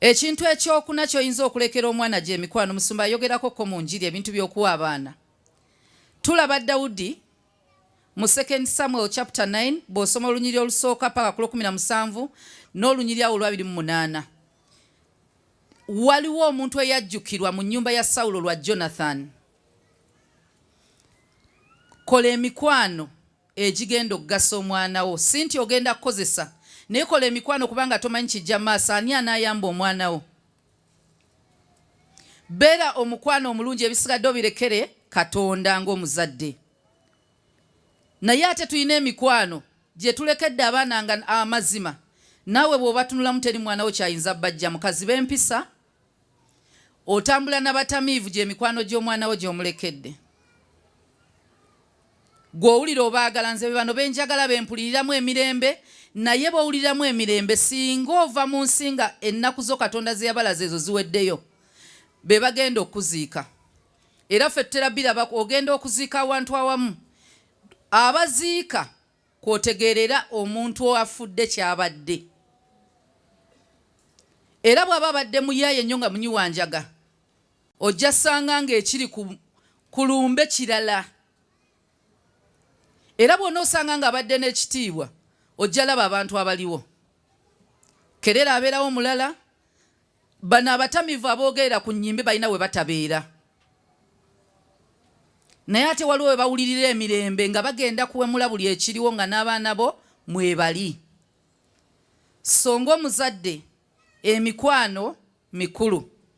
Ekintu ekyokuna kyoyinza okulekera omwana gy'emikwano, Musumba ayogerako ko mu njiri ebintu by'okuwa abaana. Tulaba Dawudi mu 2 Samuel chapter 9 bw'osoma olunyiri olusooka paka ku 17 n'olunyiri awo 28. Waliwo omuntu eyajjukirwa mu nnyumba ya Sawulo lwa Jonathan. Kola emikwano egigenda okugasa omwana wo, si nti ogenda kukozesa, naye kola emikwano kubanga tomanyi kijja maaso ani anaayamba omwana wo. Beera omukwano omulungi, ebisigadde obirekere Katonda ng'omuzadde. Naye ate tulina emikwano gye tulekedde abaana nga amazima. Naawe bw'obatunulamu teri mwana wo kyayinza bajja. Mukazi b'empisa, otambula n'abatamiivu gy'emikwano gy'omwana wo gy'omulekedde. Gw'owulira obaagala, nze bano benjagala bempuliriramu emirembe, naye bw'owuliramu emirembe singa ova mu nsi nga ennaku zo Katonda ze yabalaza ezo ziweddeyo, be bagenda okuziika. Era ffe tutera biraba, ogenda okuziika awantu awamu, abaziika kwotegeerera omuntu afudde kyabadde. Era bw'aba abadde muyaaye nnyo nga munyiwanjaga, ojja ssanga ng'ekiri ku lumbe kirala. Era bw'ona osanga ng'abadde n'ekitiibwa, ojja laba abantu abaliwo. Kerera abeerawo mulala, bano abatamivu aboogerera ku nnyimbe balina we batabeera. Naye ate waliwo we bawulirira emirembe nga bagenda kuwemula buli ekiriwo nga n'abaana bo mwebali. So ng'omuzadde, emikwano mikulu.